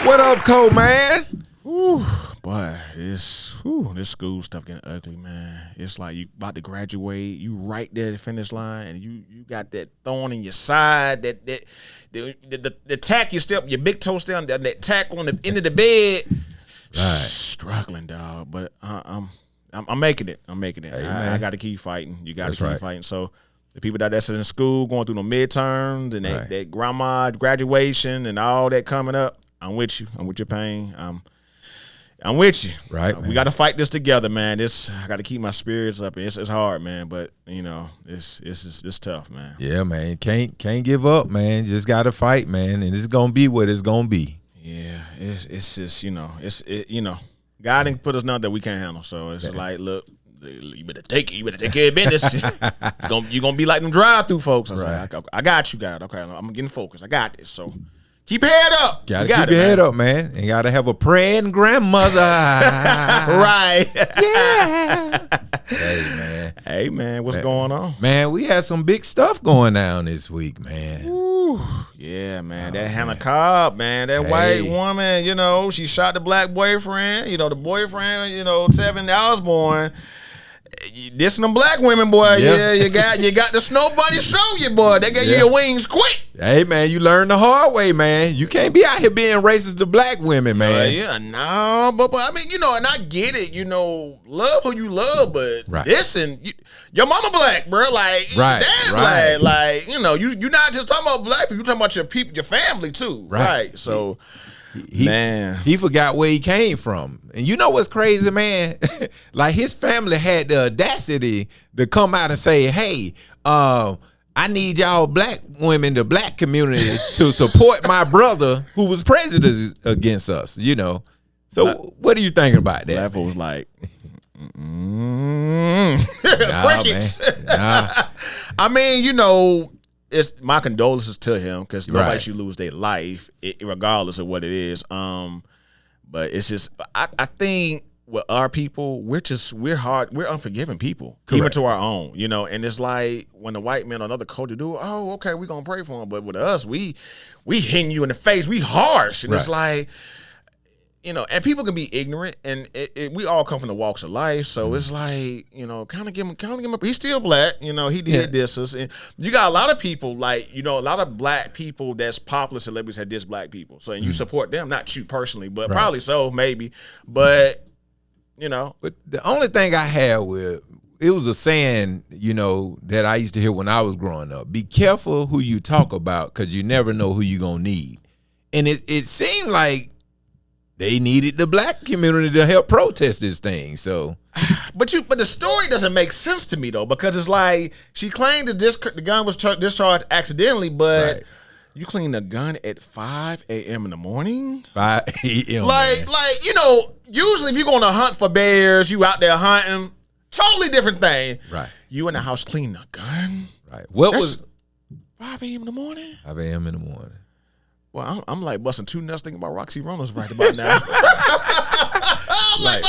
What up, Cole, man? Ooh, boy, this school stuff getting ugly, man. It's like you about to graduate, you right there at the finish line, and you got that thorn in your side, the tack your big toe still on that tack on the end of the bed. Right. Struggling, dog. But I'm making it. I'm making it. Hey, I got to keep fighting. You got to keep right. fighting. So the people that's in school going through the midterms and Right. that grandma graduation and all that coming up, I'm with you. I'm with your pain. I'm with you. Right, We got to fight this together, man. I got to keep my spirits up. It's hard, man, but you know, it's tough, man. Yeah, man. Can't give up, man. Just gotta fight, man. And it's gonna be what it's gonna be. Yeah, it's just God didn't put us nothing that we can't handle. So it's like, look, you better take care of business. You're gonna be like them drive-through folks. I was like, I got you, God. Okay, I'm getting focused. I got this. So keep your head up. Gotta keep your head up, man. And gotta have a praying grandmother. Right. Yeah. Hey, man, what's going on? Man, we had some big stuff going down this week, man. Ooh, yeah, man. That Hannah Cobb, man. That white woman, she shot the black boyfriend. The boyfriend, 7 Osborne. Dissing them black women, boy. Yeah, you got the snow bunny show you, boy. They gave you your wings quick. Hey, man, you learned the hard way, man. You can't be out here being racist to black women, man. But I mean, and I get it. Love who you love, but listen, your mama black, bro. Like, dad black. Like, you're not just talking about black people. You talking about your people, your family too, right? So. He forgot where he came from. And you know what's crazy, man? Like, his family had the audacity to come out and say, hey, I need y'all black women, the black community, to support my brother who was prejudiced against us, So what are you thinking about that? Black was like, crickets. Nah. I mean, it's my condolences to him because nobody should lose their life, regardless of what it is. But it's just I think with our people, we're unforgiving people, even to our own, And it's like when the white men or another culture do, oh, okay, we're gonna pray for them, but with us, we hitting you in the face, we harsh, and it's like. And people can be ignorant, and we all come from the walks of life. So it's like, kind of give him up. He's still black, he did this. And you got a lot of people, like, a lot of black people that's popular celebrities that diss black people. So, and you support them, not you personally, but probably so, maybe. But, But the only thing I had with, it was a saying, that I used to hear when I was growing up. Be careful who you talk about because you never know who you're going to need. And it seemed like they needed the black community to help protest this thing. So, but the story doesn't make sense to me though, because it's like she claimed the gun was discharged accidentally, but you clean the gun at 5 a.m. in the morning. 5 a.m. Like usually if you're going to hunt for bears, you out there hunting, totally different thing. Right. You in the house cleaning the gun. Right. What was 5 a.m. in the morning? 5 a.m. in the morning. Well, I'm like busting two nuts thinking about Roxy Reynolds right about now. I'm like,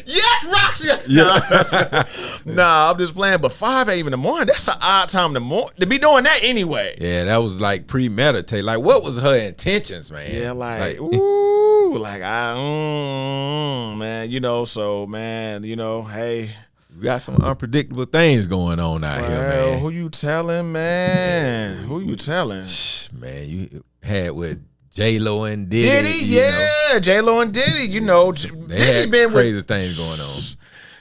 yes, Roxy. Yeah. Nah, I'm just playing. But 5 a.m. in the morning, that's an odd time to be doing that anyway. Yeah, that was like premeditated. Like, what was her intentions, man? Yeah, man, so, man, hey. We got some unpredictable things going on out here, man. Who you telling, man? Who you telling? Man, you had with J-Lo and Diddy. J-Lo and Diddy. They had been crazy with things going on.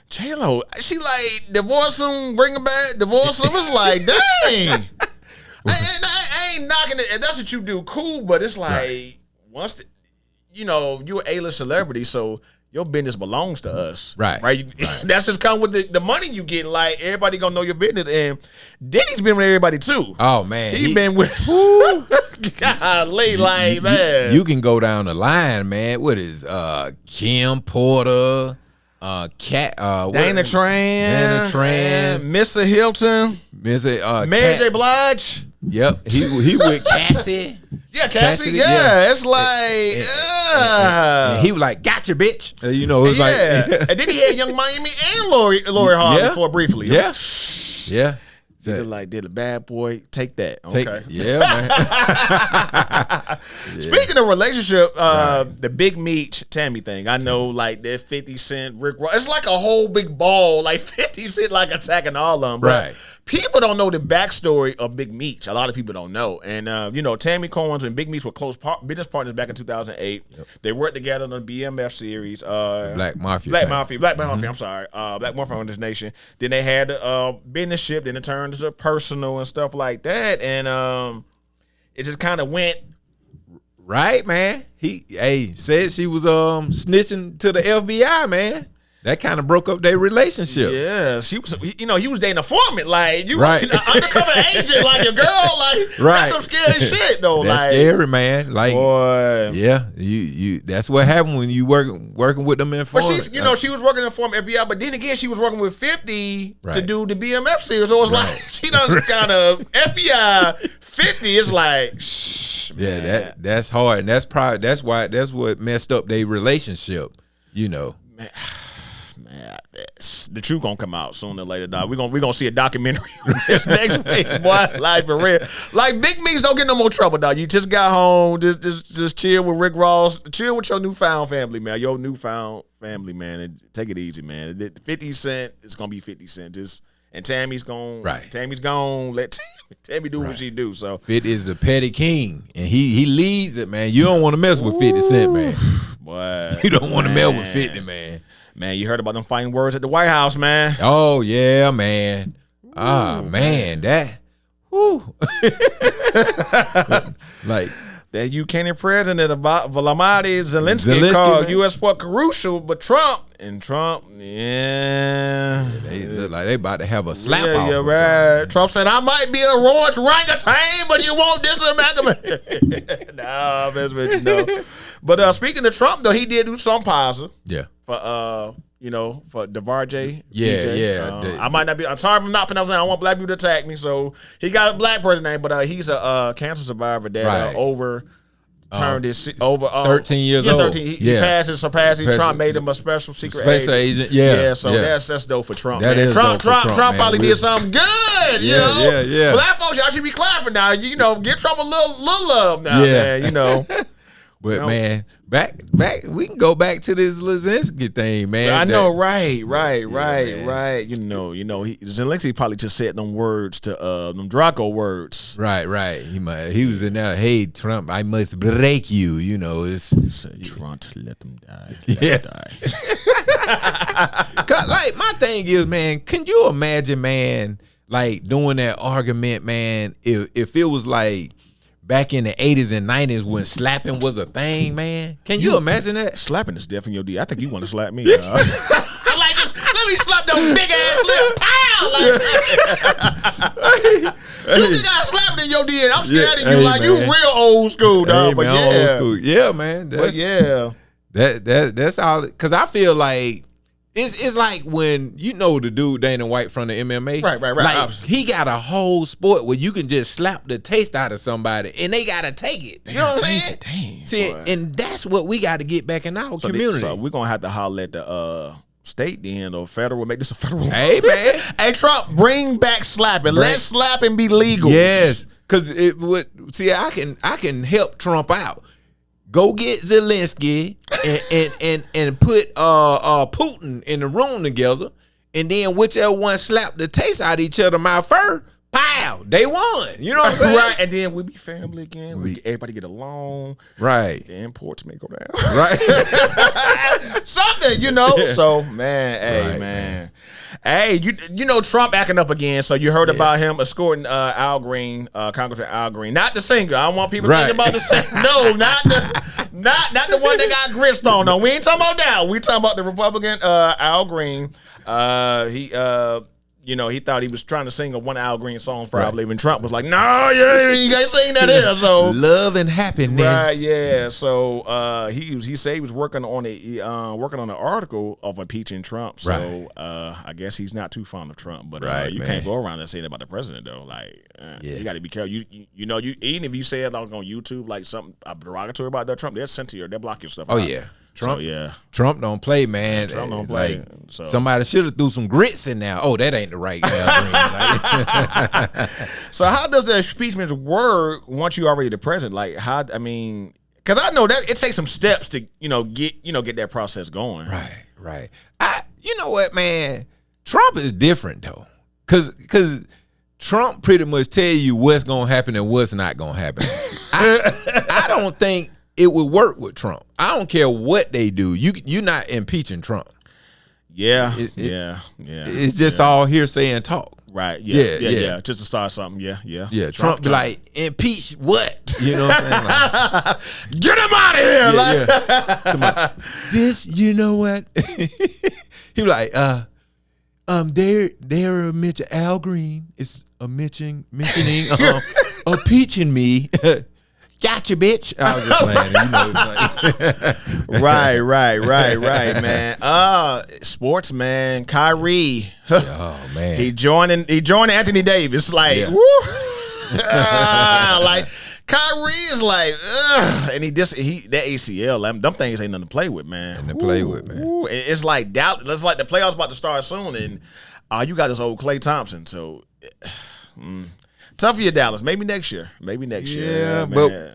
J-Lo, she like divorce him, bring him back, divorce him. It's like, dang. I ain't knocking it. If that's what you do, cool. But it's like once you're an A-list celebrity, so your business belongs to us. Right. That's just come with the money you get. Like, everybody gonna know your business. And Diddy's been with everybody too. Oh, man. He been with golly, like, man. You can go down the line, man. What is Kim Porter, Dana Tran, Mr. Hilton, Mary J. Blige. Yep. He with Cassie. Yeah, Cassie. Yeah, it's like, and he was like, "Gotcha, bitch." It was like, and then he had Young Miami and Lori Harvey for briefly. Yeah. He's just like, did a bad boy. Take that. Okay. Yeah, man. Speaking of relationship, the Big Meech Tammy thing. I know, like, that 50 Cent, Rick Ross. It's like a whole big ball. Like, 50 Cent, like, attacking all of them. Right. People don't know the backstory of Big Meech. A lot of people don't know. And, Tammy Combs and Big Meech were close business partners back in 2008. Yep. They worked together on the BMF series. Black Mafia. Black Mafia, I'm sorry. Black Mafia on this nation. Then they had business ship. Then it turned to personal and stuff like that. And it just kind of went. Right, man. He said she was snitching to the FBI, man. That kind of broke up their relationship. Yeah, she was. He was dating a foreman, like you, right. Undercover agent, like your girl, like right. That's some scary shit, though. That's like scary, man. Like, boy, yeah, you. That's what happened when you working with them informants. But she was working in former FBI, but then again, she was working with 50 to do the BMF series. So it's like she done kind of FBI 50. It's like, yeah, that's hard, and that's what messed up their relationship. Man. The truth gonna come out sooner or later, dog. We're gonna see a documentary this next week, boy. Like, for real. Like, Big Meech don't get no more trouble, dog. You just got home, just chill with Rick Ross, chill with your newfound family, man. Your newfound family, man. And take it easy, man. 50 Cent is gonna be 50 Cent. And Tammy's gone. Right. Tammy's gone. Let Tammy do what she do. So 50 is the petty king, and he leads it, man. You don't want to mess with 50 Cent, man. Boy, you don't want to mess with 50, man. Man, you heard about them fighting words at the White House, man. Oh, yeah, man. Man, that, whoo. Like, that Ukrainian president, Volodymyr Zelensky called man. U.S. support crucial, but Trump, yeah. They look like they about to have a slap off. Yeah, right. Trump said, I might be a orange orangutan, but you won't disamalgamate. Nah, I'm just with you know. But speaking of Trump, though, he did do something positive. Yeah. For for Devarjay. Yeah. I might not be. I'm sorry if I'm not pronouncing it. I don't want black people to attack me. So he got a black person name, but he's a cancer survivor that turned his over 13 years old. 13. He surpassed. Trump made him a special secret agent. Yeah. So that's dope for Trump. That is Trump man. probably did something good. Yeah. Black folks, y'all should be clapping now. Give Trump a little love now, man. But man, back, we can go back to this Zelensky thing, man. I know, right. Zelensky probably just said them words to them Draco words. Right. He was in there. Hey, Trump, I must break you. It's Trump, let them die. Like, my thing is, man, can you imagine, man, like doing that argument, man? If it was like back in the 80s and 90s when slapping was a thing, man. Can you imagine that? Slapping is definitely your deal. I think you want to slap me. I'm like, just let me slap those big ass lips. Pow! You just got slapping in your deal. I'm scared of you. Like, man. You real old school, dog. But old school. Yeah, man. That's all. Because I feel like it's like when the dude Dana White from the MMA. Right. Like, he got a whole sport where you can just slap the taste out of somebody and they gotta take it. You know what I'm saying? Dang, see, boy. And that's what we got to get back in our community. So we're gonna have to holler at the state then or federal. Make this a federal. Hey, man. Hey, Trump, bring back slapping. Let slapping be legal. Yes, because it would. See, I can help Trump out. Go get Zelensky and put Putin in the room together, and then whichever one slap the taste out of each other mouth first, pow, they won. You know what I'm saying? Right, and then we be family again. Everybody get along. Right. The imports may go down. Right. Something, So, man, man. Hey, Trump acting up again. So you heard about him escorting Al Green, Congressman Al Green, not the singer. I don't want people thinking about the singer. No, not the one that got Gritstone. No, we ain't talking about that. We talking about the Republican Al Green. He thought he was trying to sing one Al Green song probably, when Trump was like, "No, you can't sing that here." So love and happiness, right? Yeah. So he said he was working on an article of impeaching Trump. So I guess he's not too fond of Trump, but you can't go around and say that about the president though. Like, you got to be careful. You even if you say it like on YouTube, like something derogatory about that Trump, they'll block your stuff. Oh yeah. Trump, so, yeah. Trump don't play, man. Trump don't play. Like, So. somebody should have threw some grits in there. Oh, that ain't the right Green. So how does the impeachment work once you already the president? Like how? I mean, because I know that it takes some steps to get that process going. Right. You know what, man? Trump is different though, cause Trump pretty much tell you what's gonna happen and what's not gonna happen. I don't think it would work with Trump. I don't care what they do. You're not impeaching Trump. Yeah, yeah. It's just all hearsay and talk. Right. Yeah. Just to start something. Yeah. Trump be like, impeach what? You know what I'm saying? Like, get him out of here. Somebody, this, you know what? He be like, they're mention Al Green is mentioning impeaching me. Gotcha, bitch. I was just playing. You know, right, man. Sports, man. Kyrie. Oh man, he joined Anthony Davis. Like, woo. Like Kyrie is like, ugh. And that ACL. Them things ain't nothing to play with, man. It's like doubt. It's like the playoffs about to start soon, and you got this old Klay Thompson. So. Tough for you, Dallas. Maybe next year. Yeah,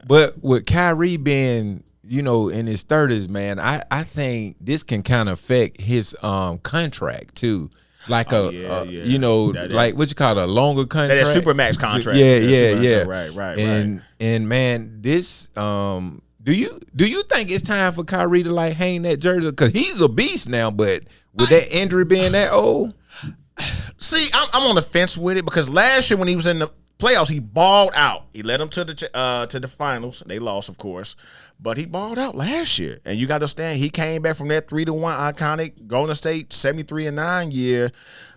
but with Kyrie being, in his 30s, man, I think this can kind of affect his contract too. Like like what you call it, a longer contract. That Supermax contract. Yeah. Right. And man, this do you think it's time for Kyrie to like hang that jersey? Because he's a beast now, but with that injury being that old. See, I'm on the fence with it because last year when he was in the playoffs, he balled out. He led them to the finals. They lost, of course, but he balled out last year. And you got to understand, he came back from that 3-1 iconic Golden State 73-9 year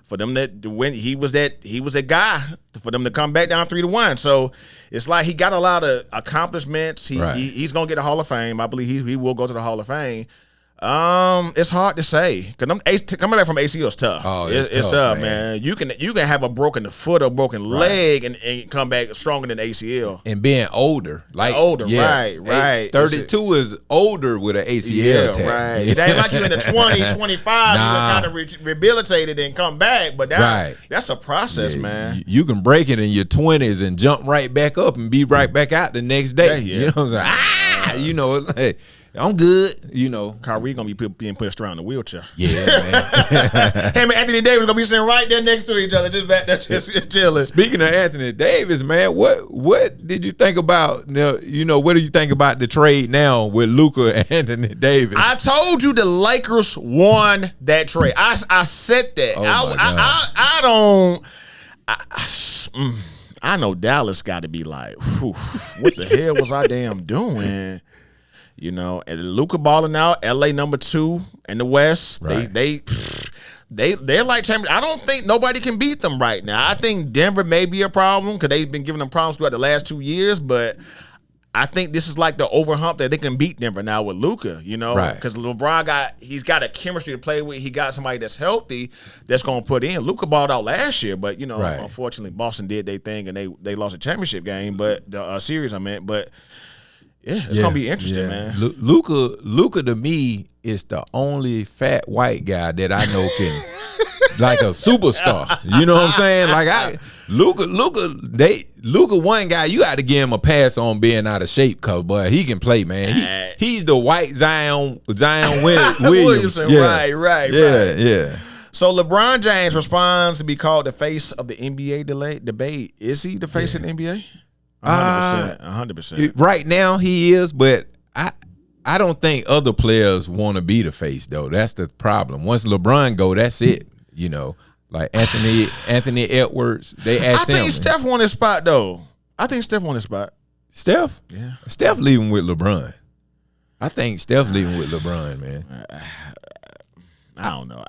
for them to win. He was that guy for them to come back down 3-1. So it's like he got a lot of accomplishments. He's gonna get a Hall of Fame. I believe he will go to the Hall of Fame. It's hard to say because coming back from ACL is tough. Oh, it's tough, man. You can have a broken foot or broken leg and come back stronger than ACL. And being older, right? 32 is older with an ACL tag. Right. It ain't like you in the 20, 25, you kind of rehabilitated and come back, but that's a process, man. You can break it in your 20s and jump right back up and be right back out the next day. Yeah. You know what I'm saying? I'm good, Kyrie gonna be being pushed around in a wheelchair. Yeah, man. Him and Anthony Davis gonna be sitting right there next to each other, just chilling. Speaking of Anthony Davis, man, what did you think about? What do you think about the trade now with Luka and Anthony Davis? I told you the Lakers won that trade. I said that. I know Dallas got to be like, what the hell was I damn doing? And Luka balling out, LA number 2 in the West. Right. They're like champions. I don't think nobody can beat them right now. I think Denver may be a problem because they've been giving them problems throughout the last 2 years, but I think this is like the overhump that they can beat Denver now with Luka, because LeBron he's got a chemistry to play with. He got somebody that's healthy that's going to put in. Luka balled out last year, but unfortunately Boston did their thing and they lost a championship game, but the series but. Yeah, it's gonna be interesting, man. Luka to me is the only fat white guy that I know can like a superstar. You know what I'm saying? Like Luka one guy you got to give him a pass on being out of shape, cause boy he can play, man. He's the white Zion Williams. Right. Yeah. So LeBron James responds to be called the face of the NBA debate. Is he the face of the NBA? 100%. Right now he is, but I don't think other players want to be the face though. That's the problem. Once LeBron go, that's it. Like Anthony Edwards. They asked him. I think Steph won his spot though. Steph? Yeah. Steph leaving with LeBron. I think Steph leaving with LeBron, man. I don't know.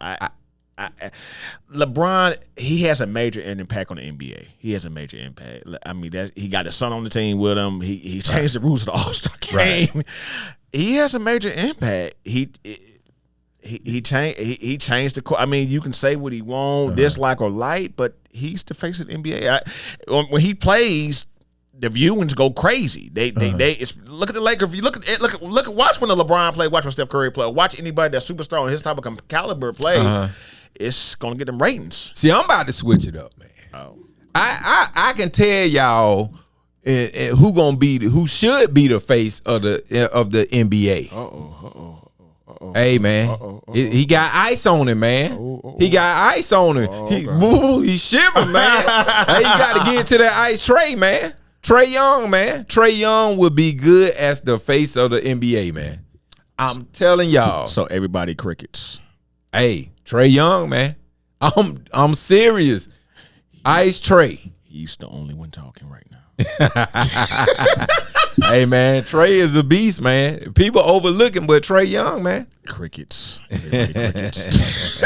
LeBron, he has a major impact on the NBA. He has a major impact. I mean, he got his son on the team with him. He changed the rules of the All-Star game. Right. He has a major impact. He changed the. I mean, you can say what he wants, dislike or like, but he's the face of the NBA. When he plays, the viewings go crazy. Look at the Lakers. If you look at watch when the LeBron play, watch when Steph Curry play, watch anybody that's superstar on his type of caliber play. It's gonna get them ratings. See, I'm about to switch it up, man. Oh, I can tell y'all who should be the face of the NBA. Hey man, he got ice on him, man. He got ice on him. He shivering, man. Hey, you got to get into that ice tray, man. Trae Young, man. Trae Young would be good as the face of the NBA, man. I'm telling y'all. So everybody crickets. Hey, Trae Young, man. I'm serious. Ice Trae. He's the only one talking right now. Hey man, Trae is a beast, man. People overlook him, but Trae Young, man. Crickets. Crickets.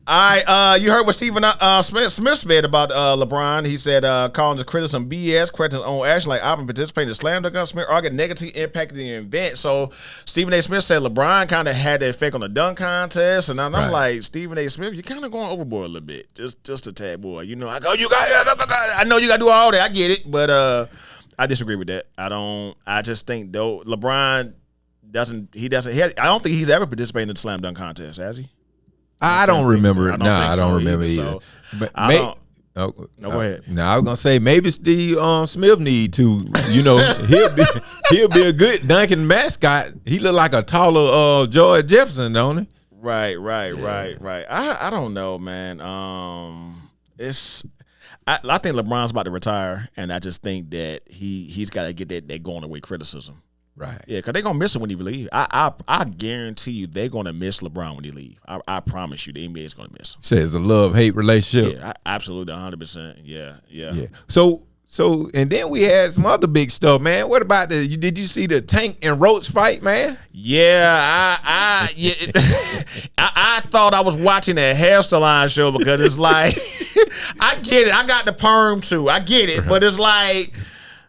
All right, you heard what Stephen Smith said about LeBron. He said calling the criticism BS, questions on action like I've been participating in the slam dunk. Smith argued negatively impacted the event. So Stephen A. Smith said LeBron kind of had the effect on the dunk contest, and I'm like, Stephen A. Smith, you're kind of going overboard a little bit, just a tad, boy. You know, I know you got to do all that. I get it, but I disagree with that. I just think though LeBron doesn't. I don't think he's ever participated in the slam dunk contest, has he? I don't remember it. I don't remember either. So, but no, go ahead. Now I was gonna say maybe Steve Smith need to. You know, he'll be a good Duncan mascot. He look like a taller George Jefferson, don't he? Right. I don't know, man. I think LeBron's about to retire, and I just think that he's got to get that going away criticism. Right. Yeah, because they're going to miss him when he leave. I guarantee you they're going to miss LeBron when he leave. I promise you the NBA is going to miss him. Says a love-hate relationship. Yeah, absolutely, 100%. Yeah. So, and then we had some other big stuff, man. What about did you see the Tank and Roach fight, man? Yeah, I thought I was watching a hair salon show because it's like, I get it. I got the perm too. I get it. Right. But it's like,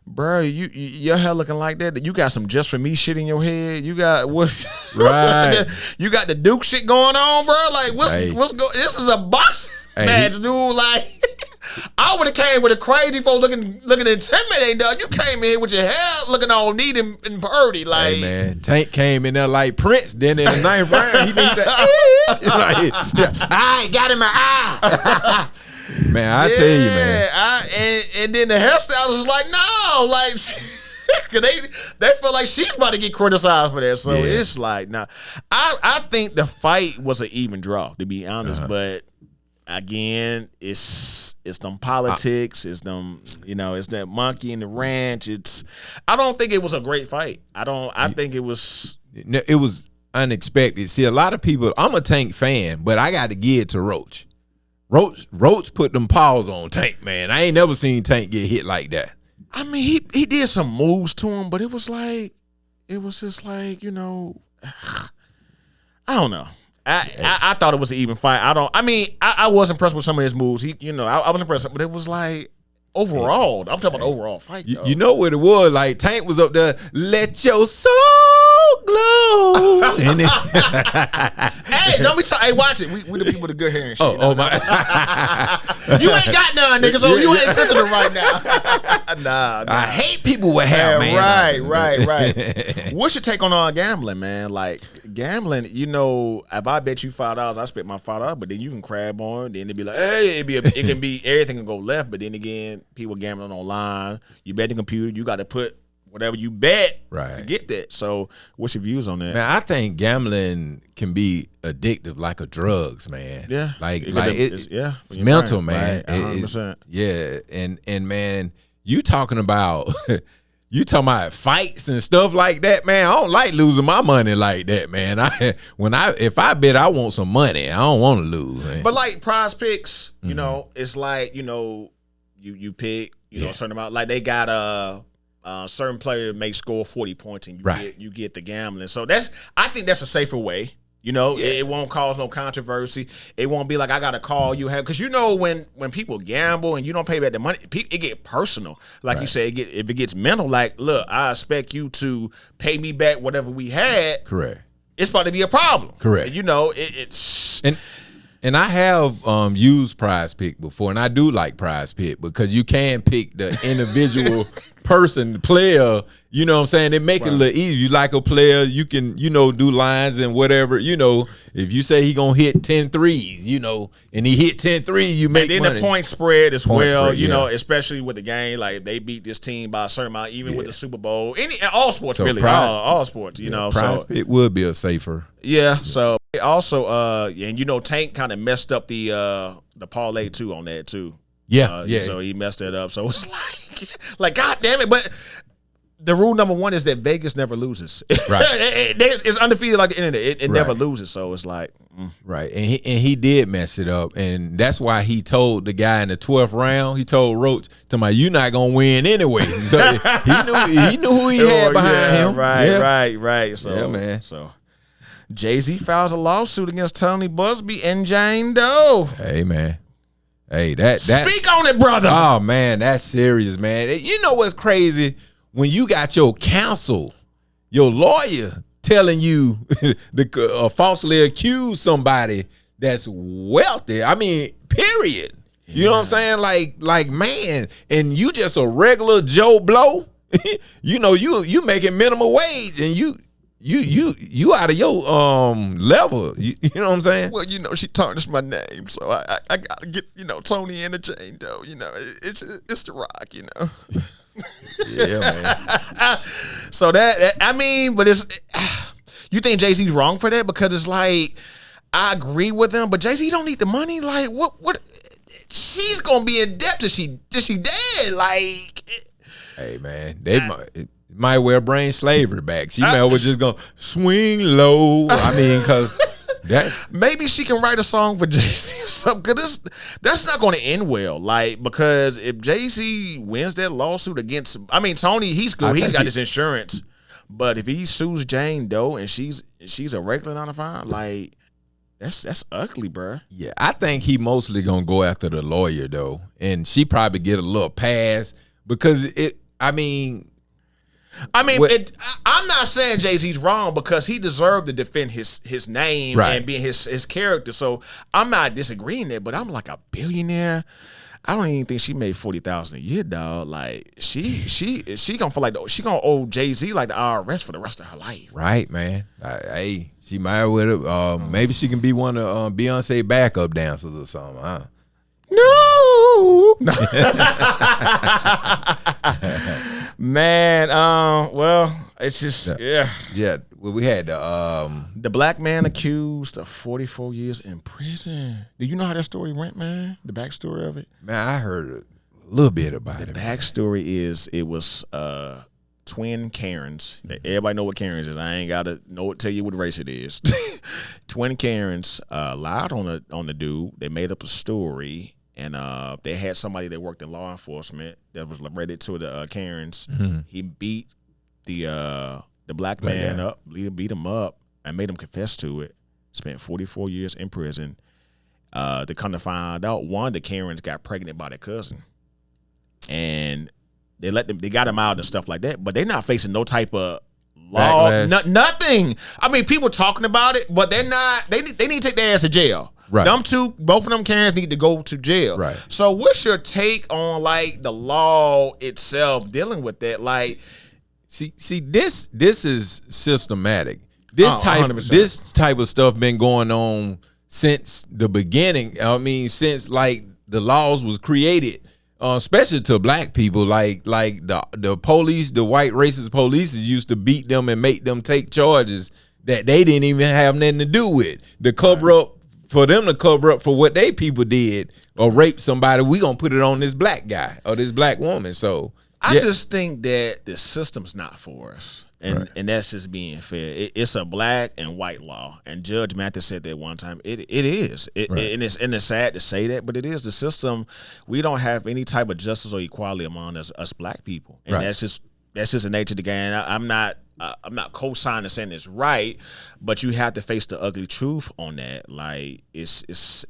bro, your hair looking like that. You got some just for me shit in your head. You got what? Right. You got the Duke shit going on, bro. Like what's going? This is a box match, dude. Like I would have came with a crazy folk looking intimidating, dog. You came in here with your hair looking all neat and purty, like. Hey man, Tank came in there like Prince. Then in the ninth round, he said, I got in my eye. Man, I tell you, man. And then the hairstylist was like, no, like, cause they feel like she's about to get criticized for that. So it's like, nah. I think the fight was an even draw, to be honest. But again, it's them politics, it's them, it's that monkey in the ranch. I don't think it was a great fight. I think it was unexpected. See, a lot of people. I'm a Tank fan, but I got to give it to Roach. Roach put them paws on Tank, man. I ain't never seen Tank get hit like that. I mean, he did some moves to him, but it was just like, I don't know. I thought it was an even fight. I was impressed with some of his moves. I was impressed, but it was like overall. I'm talking about the overall fight. You know what it was? Like Tank was up there, let your soul glow. And hey, don't be hey, watch it. We the people with the good hair and shit. Oh my! You ain't got none, nigga. So you ain't sensitive right now. Nah. I hate people with hair, man. Right. What's your take on gambling, man? Like gambling, if I bet you $5, I spent my $5, but then you can crab on. Then it'd be like, hey, it can be everything can go left. But then again, people gambling online. You bet the computer. You got to put whatever you bet to get that. So what's your views on that? Man, I think gambling can be addictive like a drugs, man. Yeah. It's mental, man. Right. 100%. And man, you talking about fights and stuff like that, man. I don't like losing my money like that, man. If I bet, I want some money. I don't want to lose, man. But like Prize Picks, it's like, you pick, a certain amount. Like they got a certain player may score 40 points and you get the gambling. So I think that's a safer way. It won't cause no controversy. It won't be like I got to call you, because when people gamble and you don't pay back the money, it get personal. Like you said, if it gets mental, like, look, I expect you to pay me back whatever we had. Correct. It's about to be a problem. Correct. And, it's. And I have used Prize Pick before, and I do like Prize Pick because you can pick the individual person, the player. You know what I'm saying? They make it a little easy. You like a player, you can, do lines and whatever. If you say he going to hit 10 threes, and he hit 10 threes, you make and then money. The point spread as well, especially with the game. Like, if they beat this team by a certain amount, even with the Super Bowl. All sports, really. All sports, Prize Pick would be a safer. Yeah, so also, Tank kind of messed up the parlay, too, on that, too. Yeah, So he messed it up. So it's like, God damn it. But the rule number one is that Vegas never loses. Right. It's undefeated like the internet. It never loses. So it's like. Right. And he did mess it up. And that's why he told the guy in the 12th round, he told Roach, you're not going to win anyway. So he knew who he had behind him. Right. So, yeah, man. So Jay-Z files a lawsuit against Tony Busby and Jane Doe. Hey, man. Hey, that's speak on it, brother. Oh, man, that's serious, man. You know what's crazy? When you got your counsel, your lawyer telling you to falsely accuse somebody that's wealthy. I mean, period. You know what I'm saying? Like, man, and you just a regular Joe Blow. you making minimum wage, and you out of your level. You know what I'm saying? Well, she tarnished my name, so I gotta get Tony and the Jane Doe. It's the Rock. Yeah, man. So but it's. You think Jay-Z's wrong for that? Because it's like, I agree with him, but Jay-Z don't need the money. Like, what? She's gonna be in debt till she dead. Like, hey, man, they might wear brain slavery back. She might was just gonna swing low. I mean, because that's maybe she can write a song for Jay-Z or something. Cause that's not going to end well. Like, because if Jay-Z wins that lawsuit against, Tony, he's good. He's got his insurance. But if he sues Jane Doe and she's a regular 9-to-5, like, that's ugly, bro. Yeah, I think he mostly gonna go after the lawyer though, and she probably get a little pass because I'm not saying Jay-Z's wrong because he deserved to defend his name and being his character. So I'm not disagreeing there, but I'm like, a billionaire. I don't even think she made $40,000 a year, dog. Like, she gonna feel like she gonna owe Jay-Z like the IRS for the rest of her life. Right, man. Hey, she might with it. Maybe she can be one of Beyonce backup dancers or something, huh? No. Man, well, it's just yeah. Well, we had the black man accused of 44 years in prison. Do you know how that story went, man? The backstory of it. Man, I heard a little bit about it. The backstory is it was twin Karens. Everybody know what Karens is. I ain't gotta tell you what race it is. Twin Karens lied on the dude. They made up a story. And they had somebody that worked in law enforcement that was related to the Karens. Mm-hmm. He beat the black man up, beat him up, and made him confess to it. Spent 44 years in prison. To come to find out, one, the Karens got pregnant by their cousin, and they got him out and stuff like that. But they're not facing no type of law, nothing. People talking about it, but they're not. They need to take their ass to jail. Right. Both of them Karens need to go to jail. Right. So what's your take on like the law itself dealing with that? Like, see, this is systematic. This type of stuff been going on since the beginning. Since like the laws was created, especially to black people. Like the police, the white racist police used to beat them and make them take charges that they didn't even have nothing to do with. For them to cover up for what they people did or rape somebody, we gonna put it on this black guy or this black woman. So I just think that the system's not for us, and that's just being fair. It's a black and white law, and Judge Mathis said that one time. It is, and it's sad to say that, but it is the system. We don't have any type of justice or equality among us black people, and that's just the nature of the game. I'm not co-signing saying it's right, but you have to face the ugly truth on that. Like, it's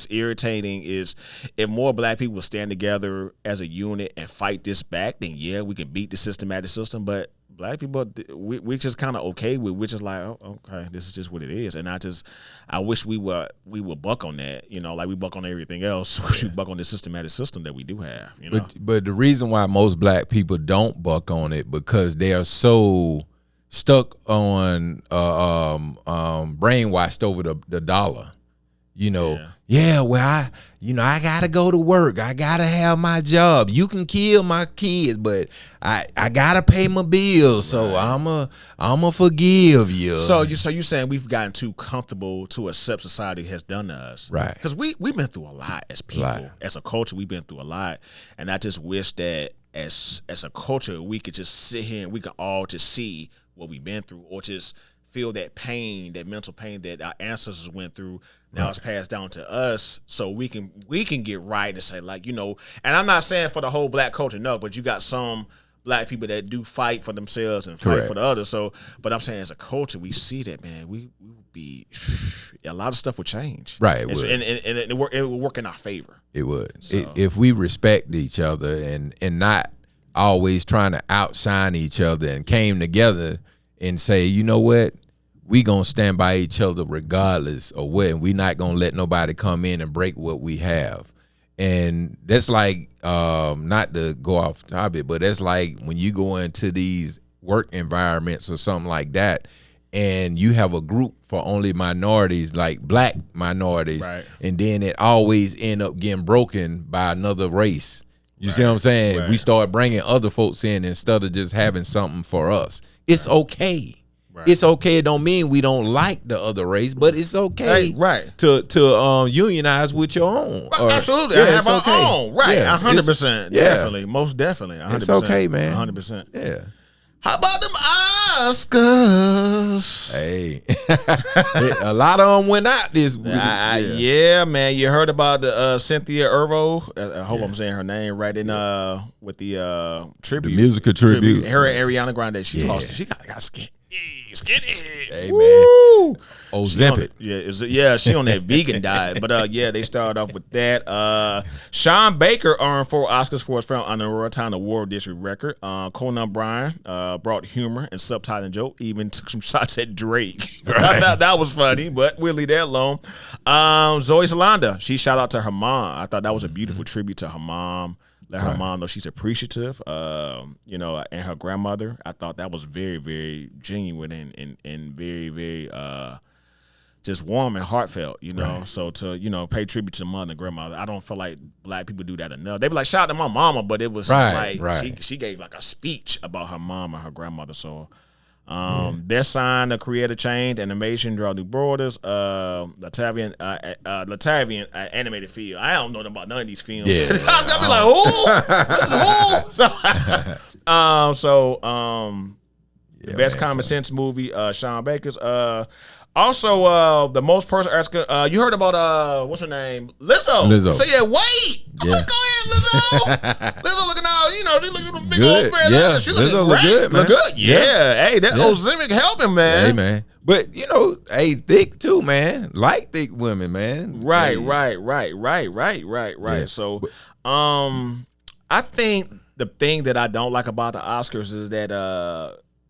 irritating. Is if more black people stand together as a unit and fight this back, then we can beat the systematic system. But black people, we just kind of okay with, we're just like, oh, okay, this is just what it is. And I wish we would buck on that, you know, like we buck on everything else. We should buck on the systematic system that we do have, you know. But the reason why most black people don't buck on it, because they are so stuck on brainwashed over the dollar. You know, well, I gotta go to work. I gotta have my job. You can kill my kids, but I gotta pay my bills. So I'ma forgive you. So you saying we've gotten too comfortable to accept society has done to us, right? Because we've been through a lot as people, as a culture. We've been through a lot, and I just wish that as a culture we could just sit here and we could all just see what we've been through, or just feel that pain, that mental pain that our ancestors went through. Now it's passed down to us, so we can get right and say, like, you know. And I'm not saying for the whole black culture, no, but you got some black people that do fight for themselves and fight for the others. So, but I'm saying as a culture, we see that, man, we would be a lot of stuff would change, right? And it would work in our favor. It would, so. If we respect each other and not always trying to outshine each other, and came together and say, you know what, we gonna stand by each other regardless of what, and we not gonna let nobody come in and break what we have. And that's like, not to go off topic, but that's like when you go into these work environments or something like that, and you have a group for only minorities, like black minorities, and then it always end up getting broken by another race. You see what I'm saying? We start bringing other folks in instead of just having something for us. It's okay. It's okay. It don't mean we don't like the other race, but it's okay, to unionize with your own. Absolutely, I have our own. 100%, definitely, most definitely, 100%. It's okay, man. 100%. Yeah. How about them Oscars? Hey, a lot of them went out this week. Yeah, man. You heard about the Cynthia Erivo? I hope I'm saying her name right. In with the tribute, the musical tribute. Her Ariana Grande. She lost. She got skinny. Hey, man. Ozempic. She on that vegan diet. But they started off with that. Sean Baker earned 4 Oscars for his film on the Royal Town Award District record. Conan O'Brien brought humor and subtitling joke. Even took some shots at Drake. I thought that was funny, but we'll leave that alone. Zoe Saldana, she shout out to her mom. I thought that was a beautiful tribute to her mom. Let her mom know she's appreciative, and her grandmother. I thought that was very, very genuine and very, very just warm and heartfelt, you know. So to, pay tribute to the mother and grandmother, I don't feel like black people do that enough. They be like, shout out to my mama, but it was she gave like a speech about her mom and her grandmother. So best sign of creative change, animation, draw new borders, Latvian animated film. I don't know about none of these films. I'll be like, best common sense movie, Sean Baker's. Also, the most personal Oscar. You heard about what's her name, Lizzo. So wait. I was like, go ahead, Lizzo. Lizzo looking all, she looking big old man. She looking great. Good, man. Look good. Yeah. Hey, that Ozempic helping, man. Hey, man. But thick too, man. Like thick women, man. Right. So, I think the thing that I don't like about the Oscars is that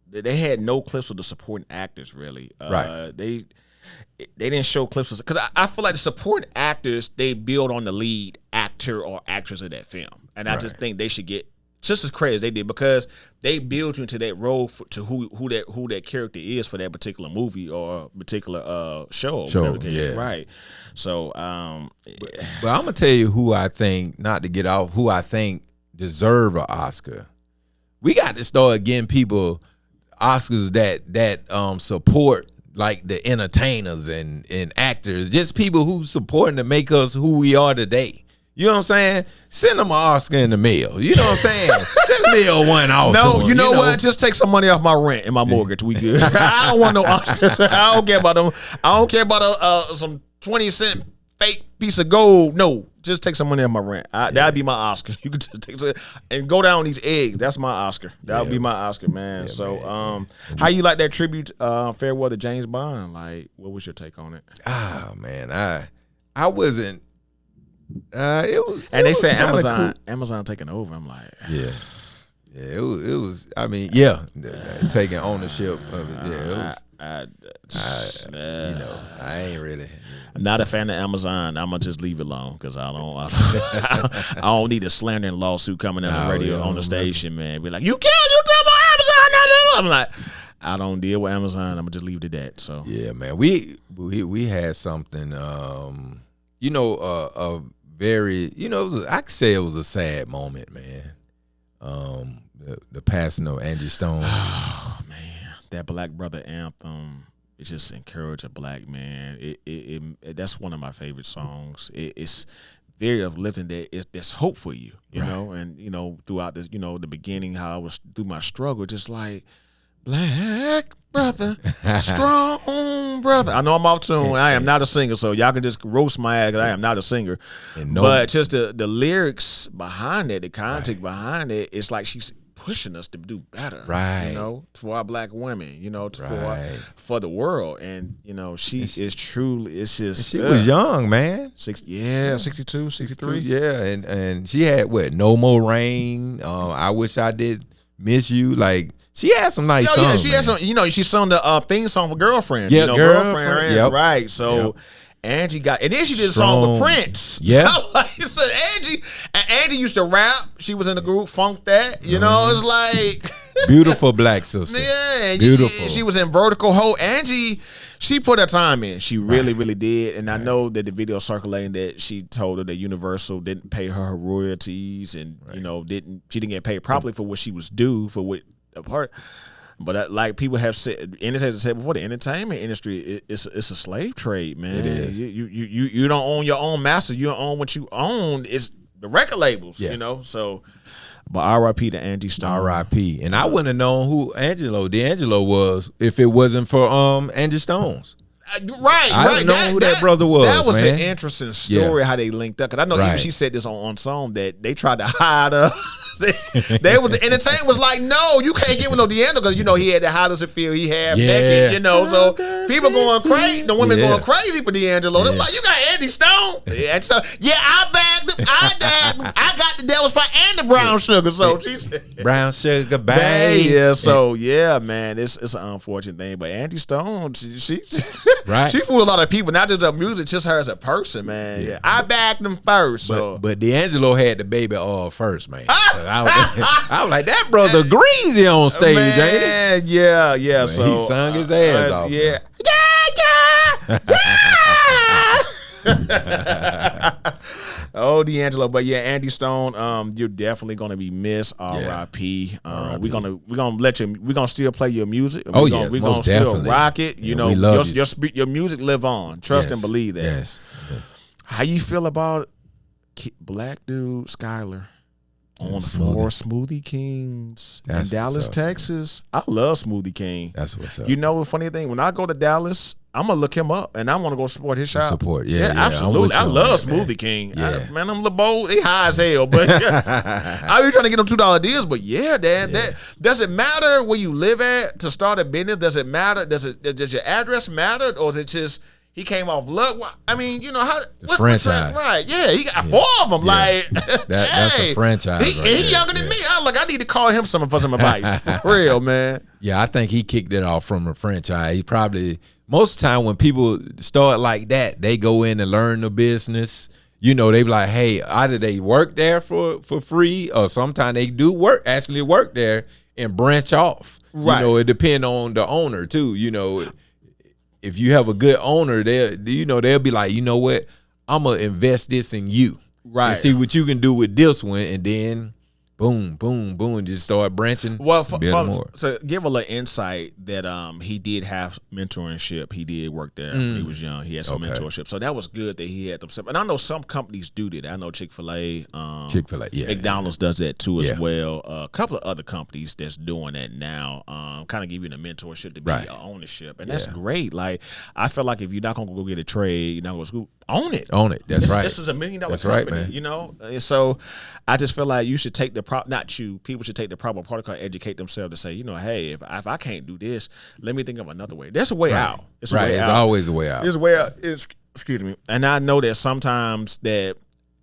they had no clips of the supporting actors, really. They didn't show clips because I feel like the supporting actors, they build on the lead actor or actress of that film, and I just think they should get just as credit as they did, because they build you into that role to who that character is for that particular movie or particular show. Right. So, but I'm gonna tell you who I think, not to get off, who I think deserve an Oscar. We got to start getting people Oscars that support, like the entertainers and actors, just people who supporting to make us who we are today. You know what I'm saying? Send them an Oscar in the mail. You know what I'm saying? This mail went off. No, you know what? Just take some money off my rent and my mortgage. We good. I don't want no Oscars. I don't care about them. I don't care about some 20-cent fake piece of gold. No, just take some money off my rent. That'd be my Oscar. You could just take some and go down these eggs. That's my Oscar. That would be my Oscar, man. Yeah, so, man. How you like that tribute, farewell to James Bond? Like, what was your take on it? Ah, man, I wasn't. It was. And they said Amazon taking over. I'm like, Yeah, it was. I mean, yeah, taking ownership of it. Yeah, it was. I ain't really. I'm not a fan of Amazon. I'm gonna just leave it alone because I don't need a slandering lawsuit coming on the radio on the station, man. Be like, you tell my Amazon not to. I'm like, I don't deal with Amazon. I'm gonna just leave it at that. So yeah, man, we had something. A very, I could say it was a sad moment, man. The passing of Angie Stone. Oh man, that Black Brother anthem. It just encourage a black man. It that's one of my favorite songs. It's very uplifting. There's hope for you, you know. And throughout this, the beginning, how I was through my struggle, just like Black brother, strong brother. I know I'm off tune. I am not a singer, so y'all can just roast my ass. I am not a singer, but just the lyrics behind it, the context behind it, it's like she's pushing us to do better, right? For our black women, for the world, and she is truly. It's just she was young, man. 62, 63. Yeah, and she had No More Rain. I Wish I Did Miss You. Like she had some nice songs. Yeah, she had some. She sung the theme song for Girlfriend. Yeah, Girlfriend. Yep. Right. So. Yep. Angie got, and then she did a song with Prince. Yeah, so Angie used to rap. She was in the group Funk That. It's like beautiful black sister. Yeah, beautiful. She was in Vertical Hold. Angie, she put her time in. She really, really did. And I know that the video circulating that she told her that Universal didn't pay her royalties, and she didn't get paid properly for what she was due for what the part. But like people have said, before, the entertainment industry it's a slave trade, man. It is. You don't own your own master. You don't own what you own. It's the record labels, So, but R.I.P. to Angie Stone. R.I.P. And I wouldn't have known who Angelo D'Angelo was if it wasn't for Angie Stone's. Right. I didn't know who that brother was. That was an interesting story how they linked up. Because I know even she said this on song that they tried to hide her. The entertainment was like, no, you can't get with no D'Angelo because he had the hottest feel he had Becky, so people going crazy, the women going crazy for D'Angelo. They're like, you got Angie Stone. Yeah, I bagged him. I got the Devil's Spot and the brown sugar. So she's brown sugar, babe. Yeah, so yeah, man, it's an unfortunate thing. But Angie Stone, she fooled a lot of people, not just her music, just her as a person, man. Yeah, I bagged them first. But D'Angelo had the baby first, man. I was like, that brother greasy on stage, man, ain't he? Yeah. Man, so he sung his ass off. Yeah. Oh, D'Angelo, but yeah, Angie Stone, you're definitely gonna be missed. R.I.P. We're gonna still play your music. We're gonna still rock it. Your music live on. Trust and believe that. Yes. How you feel about black dude Skylar? On for Smoothie Kings in Dallas, Texas. I love Smoothie King. That's what's up. The funny thing, when I go to Dallas, I'm gonna look him up and I want to go support his shop. Yeah, absolutely. I love Smoothie King. Yeah. Man, I'm LeBeau. He high as hell, but I be trying to get them $2 deals. But that does it matter where you live at to start a business? Does it matter? Does your address matter, or is it just? He came off luck. I mean, how franchise, right? Yeah, he got 4 of them. Yeah. Like that's a franchise. He younger than me. I need to call him for some advice. For real, man. Yeah, I think he kicked it off from a franchise. He probably most of the time when people start like that, they go in and learn the business. They be like, hey, either they work there for free, or sometimes they do actually work there and branch off. Right. It depends on the owner too. If you have a good owner, they'll be like, you know what, I'm gonna invest this in you, right? And see what you can do with this one, and then boom, boom, boom, just start branching. Well, to give a little insight that he did have mentorship. He did work there when he was young. He had some mentorship, so that was good that he had them. And I know some companies do that. I know Chick-fil-A, McDonald's does that too as well. A couple of other companies that's doing that now, kind of give you the mentorship to be your ownership, and that's great. Like I feel like if you're not gonna go get a trade, you're not gonna go own it. That's right. This is $1 million company, man. So I just feel like you should take the people should take the proper protocol, educate themselves to say, hey, if I can't do this, let me think of another way. There's a way out. It's always a way out. There's a way out. Excuse me. And I know that sometimes that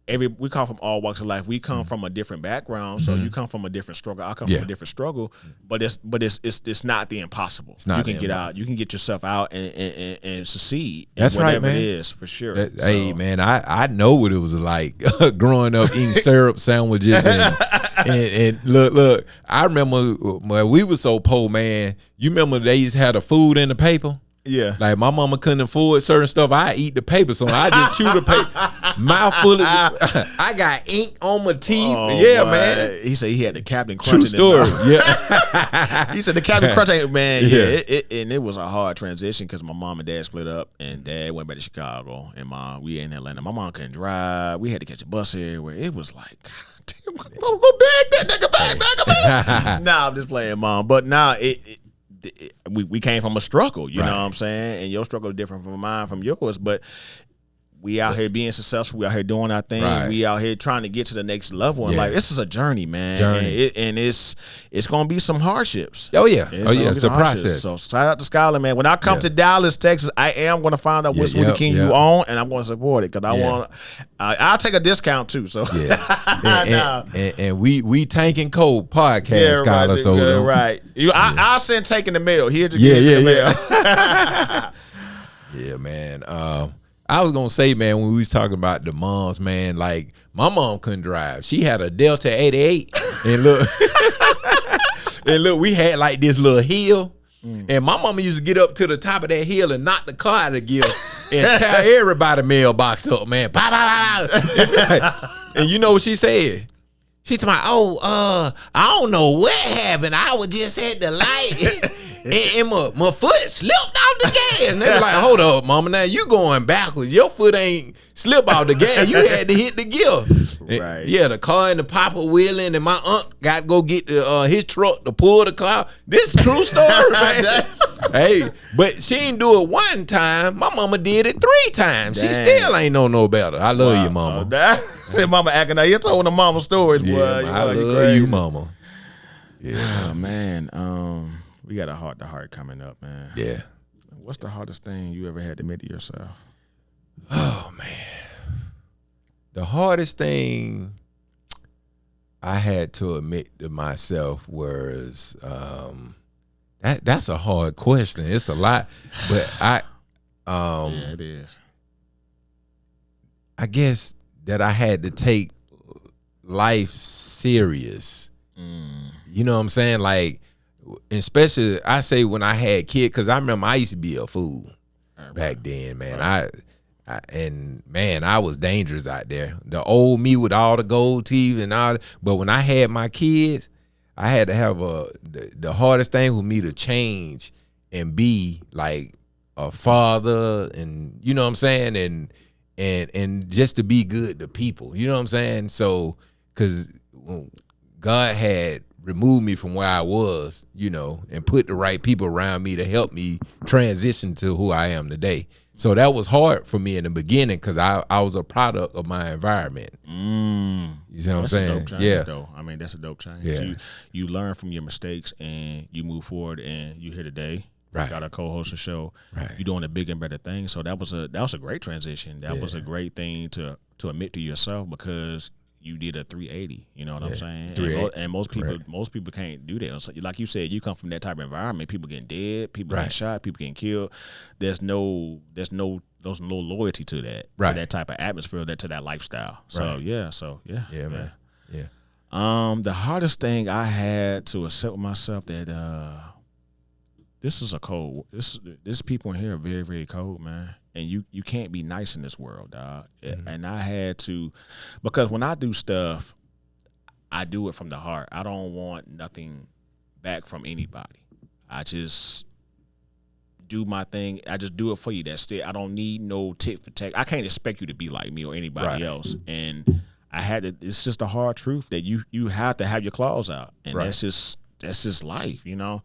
we come from all walks of life. We come from a different background, so you come from a different struggle. I come from a different struggle, but it's not the impossible. You can get out. You can get yourself out and succeed. That's right, man. Whatever it is, for sure. Hey, man, I know what it was like growing up eating syrup sandwiches and look. I remember when we were so poor, man. You remember they used to have the food in the paper. Yeah, like my mama couldn't afford certain stuff. I eat the paper, so I just chew the paper, mouth full of. I got ink on my teeth. Oh, yeah, boy. man. He said he had the Captain Crunch. True story. Yeah. He said the Captain Crunch, man. Yeah, and it was a hard transition because my mom and dad split up, and dad went back to Chicago, and we in Atlanta. My mom couldn't drive. We had to catch a bus everywhere. It was like, damn, go back that nigga back. Nah, I'm just playing, mom. But now we came from a struggle, you know what I'm saying? And your struggle is different from mine, from yours, but we out here being successful. We out here doing our thing. Right. We out here trying to get to the next level. And like, this is a journey, man. And it's going to be some hardships. Oh, yeah. It's the process. So shout out to Skylar, man. When I come to Dallas, Texas, I am going to find out which Smoothie King you own, and I'm going to support it because I want. I'll take a discount too. So and we Tanking Cold podcast, Skylar. Right, so right. I'll send Taking the mail. Here's the mail. Yeah, man. I was gonna say, man, when we was talking about the moms, man, like my mom couldn't drive. She had a Delta 88, and look, we had like this little hill, and my mama used to get up to the top of that hill and knock the car out of gear and tear everybody mailbox up, man. Pow, pow, pow. And you know what she said? She told me, I don't know what happened. I was just at the light. And my foot slipped off the gas. And they were like, hold up, mama, now you going backwards. Your foot ain't slip off the gas. You had to hit the gear. Right. Yeah, the car and the papa wheeling, and my aunt got to go get his truck to pull the car. This true story, man. Hey, but she didn't do it one time. My mama did it 3 times. Dang. She still ain't know no better. I love you, mama. Mama acting out. You're telling the mama stories, boy. I love you, mama. Yeah, man. We got a heart-to-heart coming up, man. Yeah. What's the hardest thing you ever had to admit to yourself? Oh, man. The hardest thing I had to admit to myself was that's a hard question. It's a lot, but yeah, it is. I guess that I had to take life serious. You know what I'm saying? Like, especially I say when I had kids, because I remember I used to be a fool back then, man. I was dangerous out there. The old me with all the gold teeth and all that. But when I had my kids, I had to have the hardest thing with me to change and be like a father, and you know what I'm saying, and just to be good to people. You know what I'm saying? So, because God had removed me from where I was, you know, and put the right people around me to help me transition to who I am today. So that was hard for me in the beginning because I was a product of my environment. You know what I'm saying? A dope change, yeah. Though. I mean, that's a dope change. Yeah. You learn from your mistakes and you move forward, and you here today. Right. Got a co-host a show. Right. You're doing a big and better thing. So that was a great transition. That was a great thing to admit to yourself, because you did a 380, you know what I'm saying? And most people can't do that. So like you said, you come from that type of environment. People getting dead, people getting shot, people getting killed. There's no loyalty to that, to that type of atmosphere, to that lifestyle. So yeah, man. Yeah. The hardest thing I had to accept with myself that this is a cold. This people in here are very, very cold, man. And you can't be nice in this world, dog. And I had to, because when I do stuff, I do it from the heart. I don't want nothing back from anybody. I just do my thing. I just do it for you. That's it. I don't need no tit for tat. I can't expect you to be like me or anybody else. And I had to. It's just a hard truth that you have to have your claws out, and that's just life, you know.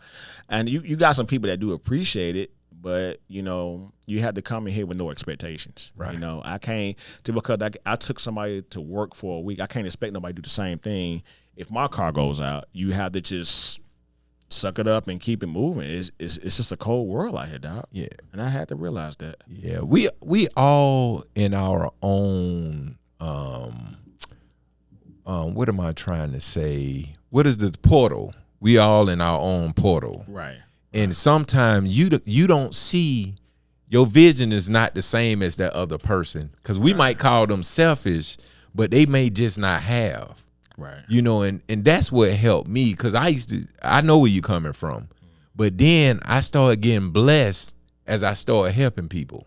And you got some people that do appreciate it. But, you know, you have to come in here with no expectations. Right. You know, I can't, because I took somebody to work for a week. I can't expect nobody to do the same thing. If my car goes out, you have to just suck it up and keep it moving. It's just a cold world out here, dog. Yeah. And I had to realize that. Yeah. We all in our own what am I trying to say? What is the portal? We all in our own portal. Right. And sometimes you don't see, your vision is not the same as that other person. Because we might call them selfish, but they may just not have. Right. You know, and that's what helped me, because I know where you're coming from. But then I started getting blessed as I started helping people.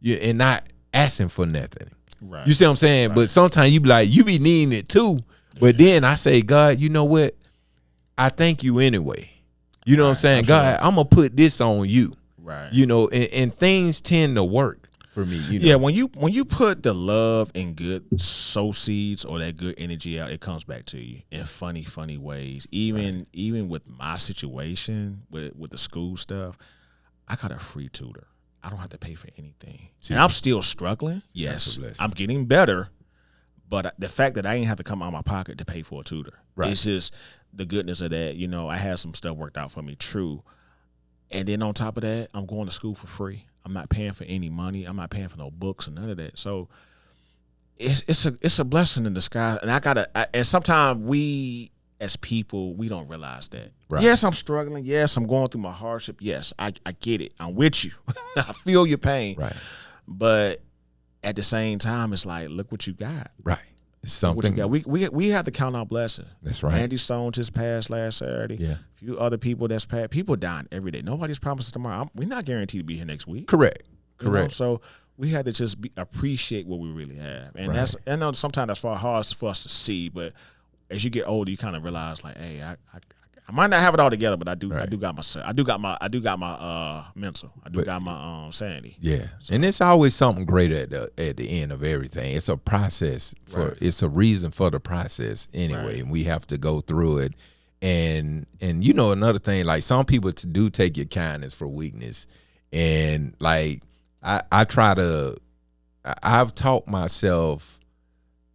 And not asking for nothing. Right. You see what I'm saying? Right. But sometimes you be needing it too. But then I say, God, you know what? I thank you anyway. You know what I'm saying? Absolutely. God, I'm going to put this on you. Right. You know, and things tend to work for me. You know? Yeah, when you put the love and good sow seeds or that good energy out, it comes back to you in funny ways. Even with my situation with the school stuff, I got a free tutor. I don't have to pay for anything. See, and I'm still struggling. Yes, I'm getting better. But the fact that I ain't have to come out of my pocket to pay for a tutor, it's just the goodness of that. You know, I had some stuff worked out for me, true. And then on top of that, I'm going to school for free. I'm not paying for any money. I'm not paying for no books or none of that. So it's a blessing in disguise. And and sometimes we as people, we don't realize that. Right. Yes, I'm struggling. Yes, I'm going through my hardship. Yes, I get it. I'm with you. I feel your pain. Right. But at the same time, it's like, look what you got. Right. It's something. We have to count our blessings. That's right. Andy Stone just passed last Saturday. Yeah. A few other people that's passed. People dying every day. Nobody's promised tomorrow. We're not guaranteed to be here next week. Correct. You know? So we had to just appreciate what we really have. And I know sometimes that's hard for us to see, but as you get older, you kind of realize, like, hey, I might not have it all together, but I do got myself. I do got my mental. I got my sanity. Yeah, so. And it's always something great at the end of everything. It's a process it's a reason for the process anyway, and we have to go through it. And you know, another thing, like, some people do take your kindness for weakness, and like I've taught myself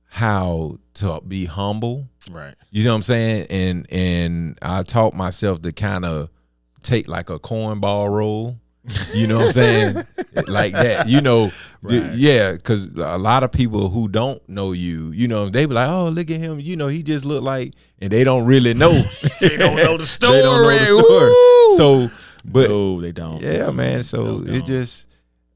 how to be humble. Right. You know what I'm saying? And I taught myself to kind of take like a cornball roll. You know what I'm saying? Like that, you know. Right. Yeah, because a lot of people who don't know you, you know, they be like, oh, look at him. You know, he just look like, and they don't really know. They don't know the story. They don't know the story. Woo! So, but no, they don't. Yeah, man. So it just,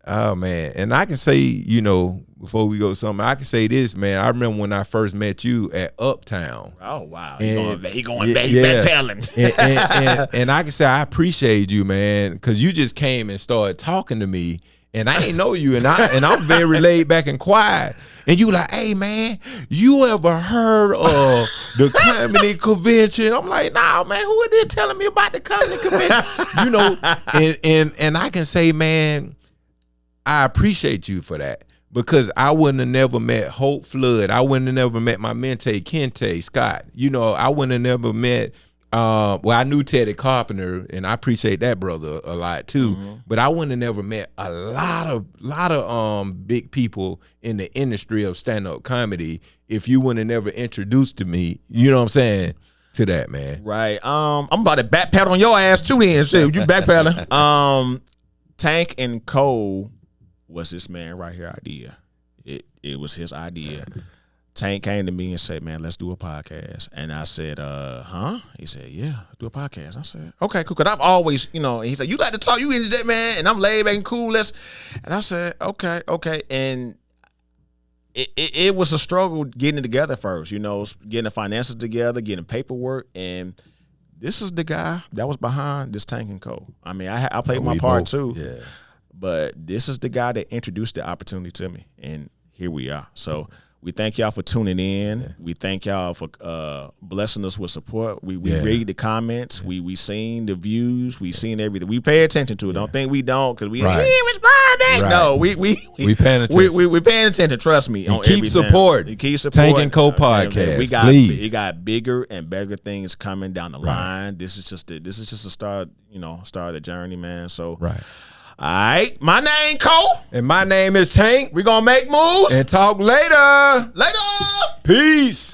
oh man. And I can say, you know, before we go something, I can say this, man. I remember when I first met you at Uptown. Oh wow, he going back backpedaling. and I can say I appreciate you, man, because you just came and started talking to me, and I didn't know you, and I'm very laid back and quiet. And you like, hey man, you ever heard of the comedy convention? I'm like, nah, man, who are they telling me about the comedy convention? You know, and I can say, man, I appreciate you for that. Because I wouldn't have never met Hope Flood. I wouldn't have never met my mentee, Kente Scott. You know, I wouldn't have never met, I knew Teddy Carpenter, and I appreciate that brother a lot too. Mm-hmm. But I wouldn't have never met a lot of big people in the industry of stand-up comedy if you wouldn't have never introduced to me, you know what I'm saying, to that, man. Right. I'm about to backpedal on your ass too then. Shit, you backpedaling. Tank and Cole was this man right here idea. It was his idea. Tank came to me and said, man, let's do a podcast. And I said, huh? He said, yeah, do a podcast. I said, okay, cool. Because I've always, you know, he said, you like to talk, you into that, man, and I'm laid back and cool. And I said, okay. And it was a struggle getting it together first, you know, getting the finances together, getting paperwork. And this is the guy that was behind this Tank and Co. I mean, I played my part too. Yeah. But this is the guy that introduced the opportunity to me, and here we are. So we thank y'all for tuning in. Yeah. We thank y'all for blessing us with support. We read the comments. Yeah. We seen the views. We seen everything. We pay attention to it. Don't think we don't, because we ain't responding. Right. No, we paying attention. We paying attention. Trust me. On keep support. Keep support. Tank and Co podcast. We got bigger and bigger things coming down the line. This is just a start. You know, start of the journey, man. So right. All right, my name Cole. And my name is Tank. We're going to make moves. And talk later. Later. Peace.